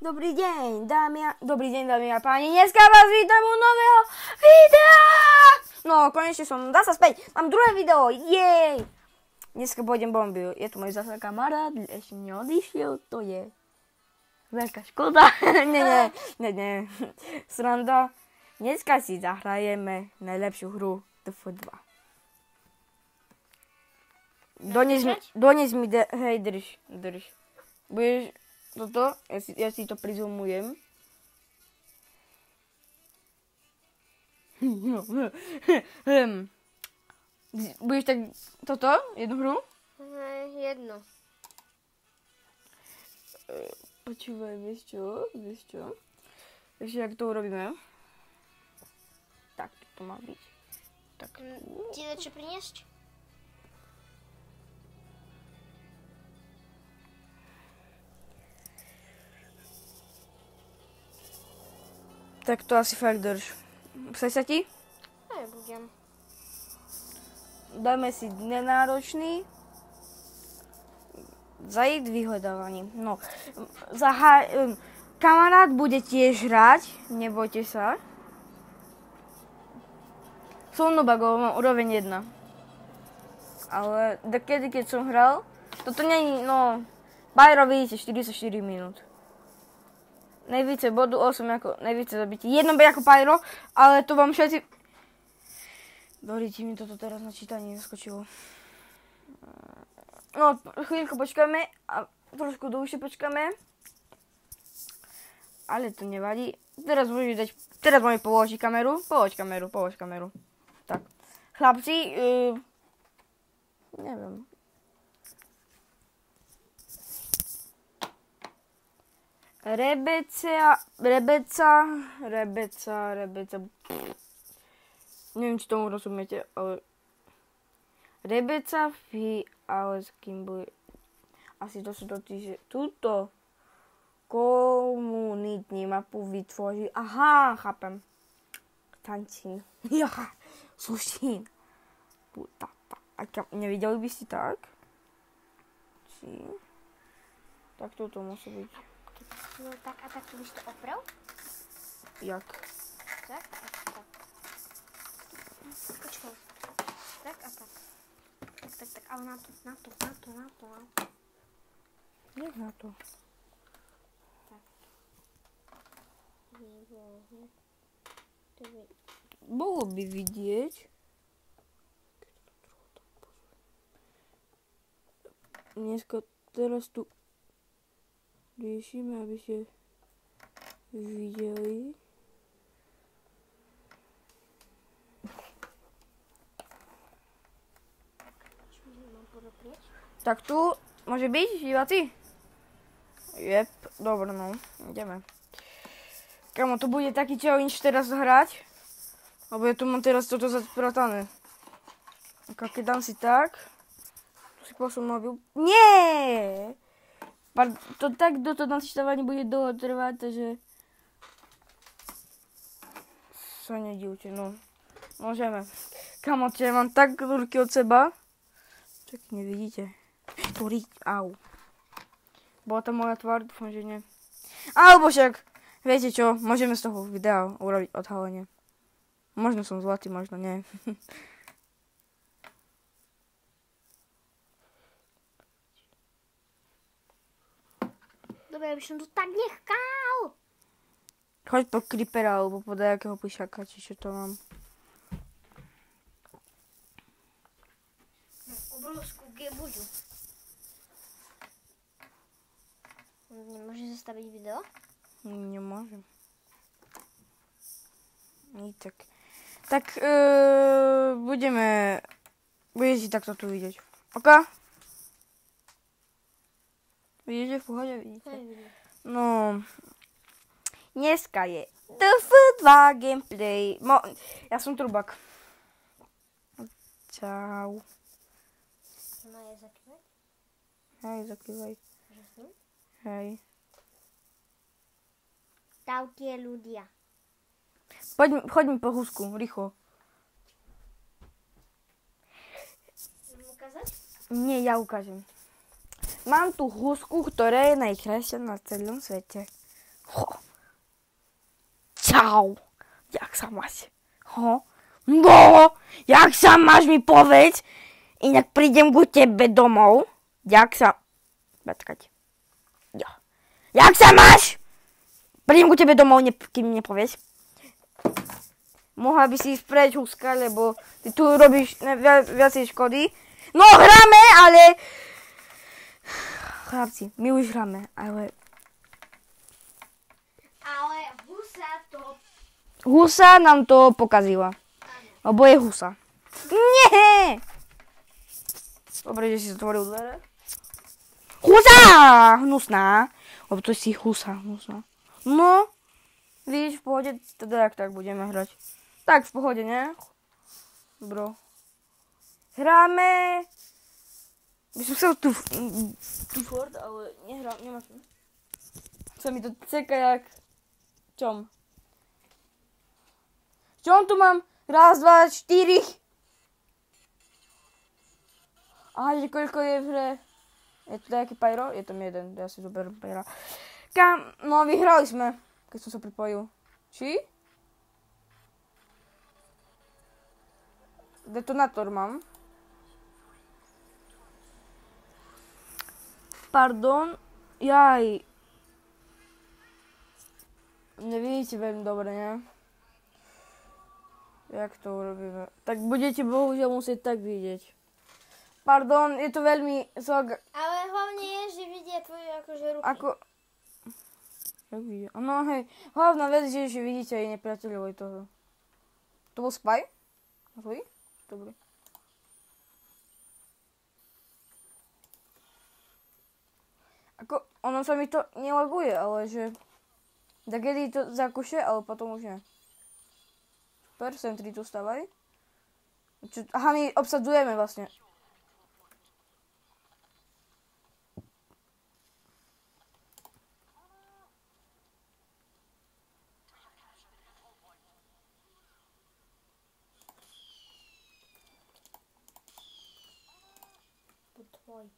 Dobrý deň, dámy a páni. Dneska vás vítam u nového videa. No, konečne som zasa späť. Mám druhé video, jej. Dneska pôjdem bombiu. Je tu môj zasa kamarát, ešte neodišiel, to je veľká škoda. nie. Sranda. Dneska si zahrajeme najlepšiu hru TF2. Dones mi, hej, drž. Budeš toto, ja si to prizumujem. Budeš tak toto, jednu hru? Jednu. Počúvaj, vieš čo? Takže jak to urobíme? Tak, to má byť. Tak. Ti niečo priniesť? Tak to asi fakt drž. Chceš sa ti? Nebudem. Dáme si nenáročný. Zajít vyhľadávaním. No. Kamarát bude tiež hrať. Nebojte sa. Som nobagov, mám úroveň 1. Ale kedy, keď som hral, toto není, no, Pyro vidíte 44 minút. Najvíce bodu 8 ako najvíce zabití. Jedno by ako Pyro, ale to vám všetci... Dovolíte mi toto teraz na čítanie vyskočilo. No, chvíľku počkáme a trošku dlhšie počkáme. Ale to nevadí. Teraz môžeme položiť kameru. Polož kameru. Tak. Chlapci, neviem. Rebeca. Neviem, či tomu rozumiete, ale... Rebeca ale s kým bude... Asi to sú totiž, že túto komunitní mapu vytvoří. Aha, chápem. Tančín. Slušín. Putata. A nevideli by si tak? Či... Tak toto musí byť. No tak a tak, byś to oprał? Jak? Tak a tak. Počkaj. Tak a tak. Tak, ale na to. Jak na to? Tak. Bolo by vidieť. Dneska teraz tu riešime, aby ste videli. Tak tu môže byť, diváci? Jep, dobre, no, ideme. Kamo, to bude taký challenge teraz hrať, lebo ja tu mám teraz toto zapratané. Keď dám si tak, tu si posun mobil. Nie! To tak do toho načítavanie bude dlho trvať, takže sa nedivte, no. Môžeme. Kamo, ja mám tak ruky od seba. Čak, nevidíte. Au. Bola tam moja tvár, dúfam, že nie. Alebo však, viete čo, môžeme z toho videa urobiť odhalenie. Možno som zlatý, možno nie. Dobre, ja by som to tak nechal. Choď po creepera, alebo po dajakého plišaka, či čo to mám. Obrovskú gebuďu. Nemôžeš zastaviť video? Nemôžem. Tak. Tak, budete takto tu vidieť. OK? Vidíte v pohode? Vidíte? No, dneska je TF2 gameplay. Ja som Trubak. Čau. Má je zakývať? Hej, zakývaj. Hej. Čaute ľudia. Choď mi po húsku, rýchlo. Mám ukázať? Nie, ja ukážem. Mám tu húsku, ktorá je najkrajšia na celom svete. Ho. Čau. Jak sa máš? Ho. No, jak sa máš mi povedz? Inak prídem ku tebe domov. Jak sa... Počkať. Jo. Jak sa máš? Prídem ku tebe domov, kým mi nepovieš. Mohla by si ísť preč, Huska, lebo ty tu robíš viacej škody. No, hráme, ale... Chlapci, my už hráme, ale... Ale husa to... Husa nám to pokazila. Lebo je husa. Nie! Dobre, že si zatvoril dvere. Husa! Hnusná. Lebo to si husa, hnusná. No, vidíš, v pohode, teda jak tak budeme hrať. Tak, v pohode, ne? Bro. Hráme... By som chcel tu fort, ale nehrám, nemáš. Sa mi to ceka jak... Čom? Čom tu mám? Raz, dva, 4. Aha, že koľko je v hre? Je to nejaký pyro? Je tam jeden, ja si zoberiem pyra. No, vyhrali sme, keď som sa pripojil. Či? Detonátor mám. Pardon. Jaj. Nevidíte veľmi dobre, ne? Jak to urobíme? Tak budete bohužiaľ musieť tak vidieť. Pardon, je to veľmi... Ale hlavne je, že vidia tvoje akože ruky. Ako... Jak vidia? No hej, hlavná vec je, že vidíte aj nepriateľov aj toho. To bol spy? Zlý? Dobre. Ako, ono sa mi to nelaguje, ale že... Takedy to zakúše, ale potom už nie. Super, sentry tu stávaj. Aha, my obsadzujeme vlastne. To tvoj.